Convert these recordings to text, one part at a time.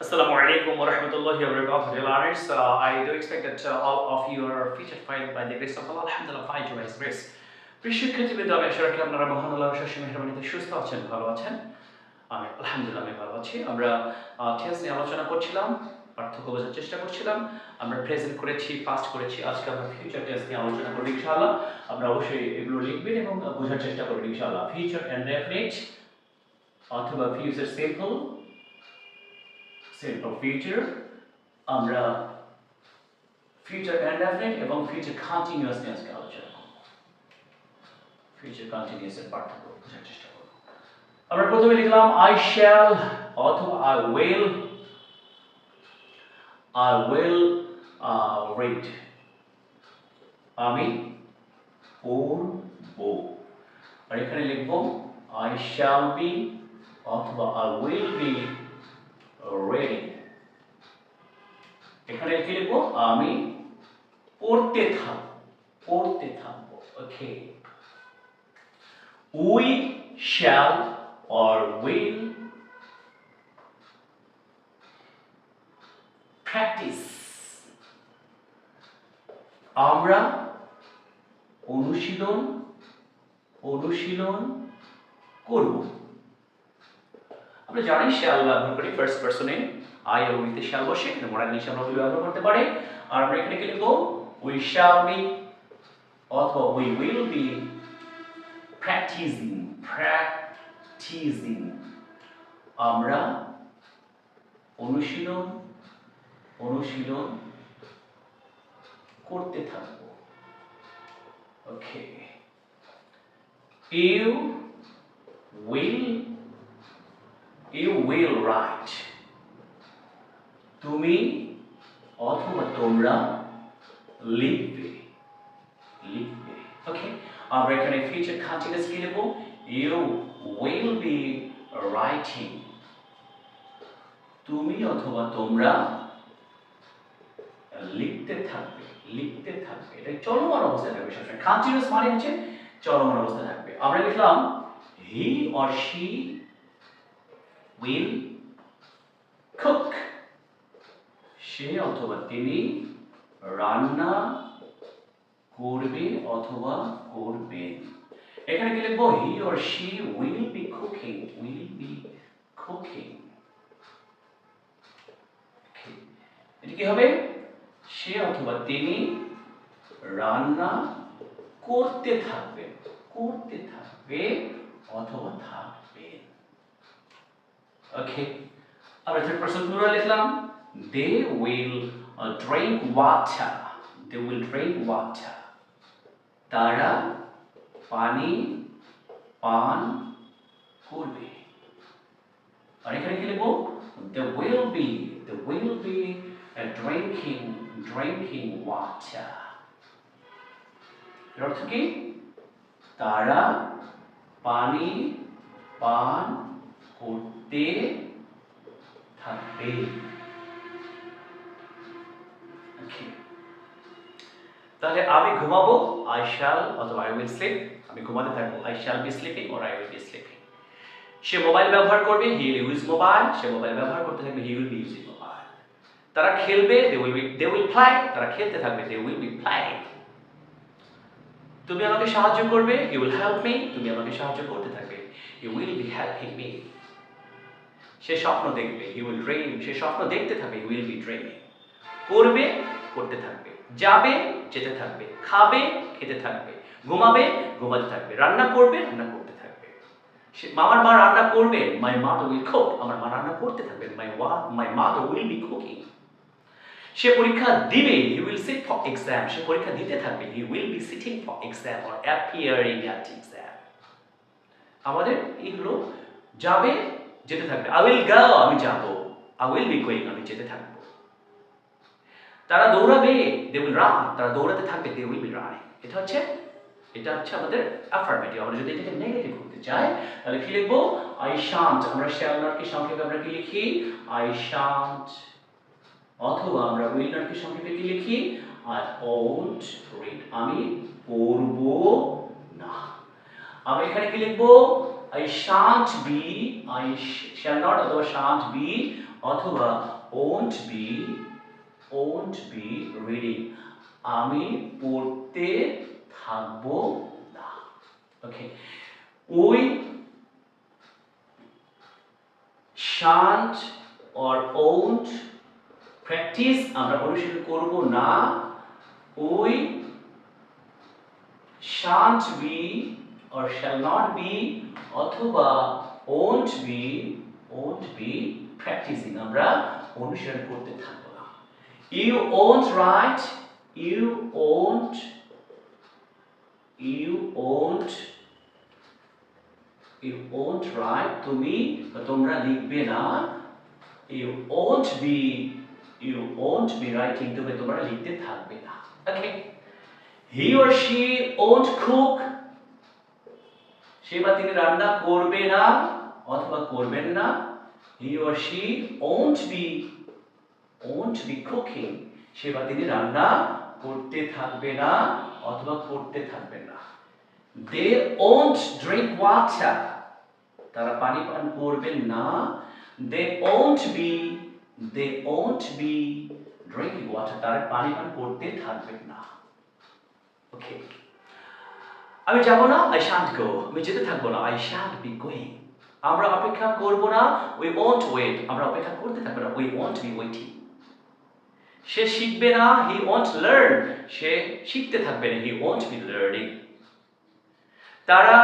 Assalamu alaikum wa rahmatullahi wa barakatuh, dear learners. I do expect that all of you are featured fine by the grace of Allah. Alhamdulillah, by His grace. প্রিয় শিক্ষার্থীবৃন্দ, আমি আশা রাখি আপনারা মহান আল্লাহর অশেষ মেহেরবানিতে সুস্থ আছেন, ভালো আছেন। আমি আলহামদুলিল্লাহ আমি ভালো আছি। আমরা টেন্স নিয়ে আলোচনা করছিলাম, পার্থক্য বোঝার চেষ্টা করছিলাম। আমরা প্রেজেন্ট করেছি, পাস্ট করেছি, আজকে আমরা ফিউচার টেন্স নিয়ে আলোচনা করব ইনশাআল্লাহ। আমরা অবশ্যই এগুলো লিখবেন এবং বোঝার চেষ্টা করবেন ইনশাআল্লাহ। ফিউচার ইনডেফিনিট অথবা ফিউচার সিম্পল, সিম্পল ফিউচার, আমরা ফিউচার ইনডেফিনিট এবং ফিউচার কন্টিনিউয়াস নিয়ে আজকে আলোচনা করব। ফিউচার কন্টিনিউয়াস এর পার্থক্য বোঝার চেষ্টা করব। আমরা প্রথমে লিখলাম I shall অথবা I will read, আমি পড়ব। আর এখানে লিখব I shall be অথবা I will be reading। এখানে কি লিখব? আমি পড়তে থাকব। ওকে, we shall or will practice, আমরা অনুশীলন করব। আমরা জানি shall ব্যবহার করি ফার্স্ট পারসনে, I আর we তে shall বসে, এখানে মোড়ার নিচে আমরা will ব্যবহার করতে পারি। আর আমরা এখানে কি লিখব? we shall be অথবা we will be practicing, আমরা অনুশীলন করতে থাকব। ওকে, you will write, তুমি অথবা তোমরা লিখবে। ওকে, আমরা এখানে ফিউচার কন্টিনিউয়াস কি লিখব? you will be writing, তুমি অথবা তোমরা লিখতে থাকবে। এটা চলমান অবস্থায় থাকবে সবসময়। কন্টিনিউয়াস মানে হচ্ছে চলমান অবস্থায় থাকবে। আমরা লিখলাম he or she will cook, সে অথবা তিনি রান্না করবে অথবা করবেন। এখানে কি লিখব? he or she will be cooking, এটা কি হবে? সে অথবা তিনি রান্না করতে থাকবে অথবা থাকবেন। ওকে, আমরা থার্ড পারসন প্লুরাল লিখলাম they will drink water, তারা পানি পান করবে। আর এখানে কি লিখব? they will be drinking water, এর অর্থ কি? তারা পানি পান করতে থাকবে। তাহলে আমি ঘুমাবো, I shall অথবা I will sleep, আমি ঘুমাতে থাকবো, I shall be sleeping or I will be sleeping। Say mobile ব্যবহার করবে, he will use mobile, say mobile ব্যবহার করতে থাকবে, he will be using mobile। তারা খেলবে, they will play, তারা খেলতে থাকবে, they will be playing। তুমি আমাকে সাহায্য করবে, you will help me, তুমি আমাকে সাহায্য করতে থাকবে, you will be helping me। সে স্বপ্ন দেখবে, he will dream, সে স্বপ্ন দেখতে থাকবে, he will be dreaming। করবে, করতে থাকবে, যাবে, যেতে থাকবে, খাবে, খেতে থাকবে, ঘুমাবে, ঘুমাতে থাকবে, রান্না করবে, রান্না করতে থাকবে। আমার মা রান্না করবে, my mother will cook, আমার মা রান্না করতে থাকবে, my mother will be cooking। সে পরীক্ষা দিবে, he will sit for exam, সে পরীক্ষা দিতে থাকবে, he will be sitting for exam or appearing at exam। আমাদের এগুলো যাবে, যেতে থাকবে, I will go, আমি যাব, I will be going, আমি যেতে থাকবো। তারা দৌড়াবে, they will run, তারা দৌড়াতে থাকবে, they will be running। এটা হচ্ছে আমাদের অ্যাফার্মেটিভ। আমরা যদি এটাকে নেগেটিভ করতে চাই তাহলে কি লিখব? I shan't, আমরা shall not কে সংক্ষেপে আমরা কি লিখি? I shan't। অথবা আমরা will not কে সংক্ষেপে কি লিখি? I won't read, আমি পড়ব না। আমরা এখানে কি লিখব? I shan't be, I shall not অথবা shan't be অথবা won't be reading, আমি পড়তে থাকবো না। ওকে, we shan't or won't practice, আমরা অনুশীলন করব না। we shan't be or shall not be অথবা won't be practicing, আমরা অনুশীলন করতে থাকবো না। you won't write, you won't write, তুমি বা তোমরা লিখবে না। you won't be writing, তোমরা লিখতে থাকবে না। ওকে, he or she won't cook, সে বা তিনি রান্না করবে না অথবা করবেন না। he or she won't be cooking, সে বা তিনি রান্না করতে থাকবে না অথবা করতে থাকবেন না। they won't drink water, তারা পানি পান করবেন না। they won't be drinking water, তারা পানি পান করতে থাকবেন না। ওকে, আমি যাব না, I shan't go, আমি যেতে থাকবো না, I shan't be going। আমরা অপেক্ষা করব না, we won't wait, আমরা অপেক্ষা করতে থাকবো না, we won't be waiting। সে শিখবে না, he won't learn, সে শিখতে থাকবে না, he won't be learning। তারা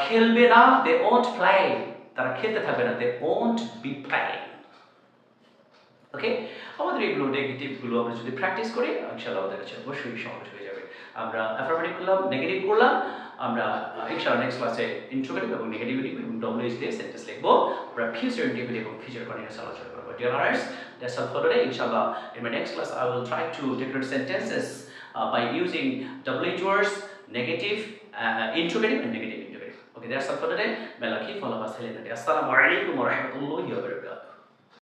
খেলবে না, they won't play, তারা খেলতে থাকবে না, they won't be playing। ওকে, আমাদের এগুলো নেগেটিভগুলো আমরা যদি প্র্যাকটিস করি ইনশাআল্লাহ আমাদের কাছে অবশ্যই সহজ হয়ে যাবে। আমরা অ্যাফার্মেটিভ করলাম, নেগেটিভ করলাম, আমরা ইনশাআল্লাহ নেক্সট ক্লাসে ইন্ট্রোগেটিভ এবং নেগেটিভিটি এবং ডব্লিউএইচ দিয়ে সেন্টেন্স লিখবো। আমরা ফিউচার ইন্টিগ্রেটিভ এবং ফিউচার কন্টিনিউয়াস আলোচনা করব। Dear learners, that's all for today. ইনশাআল্লাহ in my next class I will try to decorate sentences by using WH words, negative, interrogative and negative interrogative. Okay, that's all for today. May Allah keep all of us healthy. Assalamu alaikum wa rahmatullahi wa barakatuh.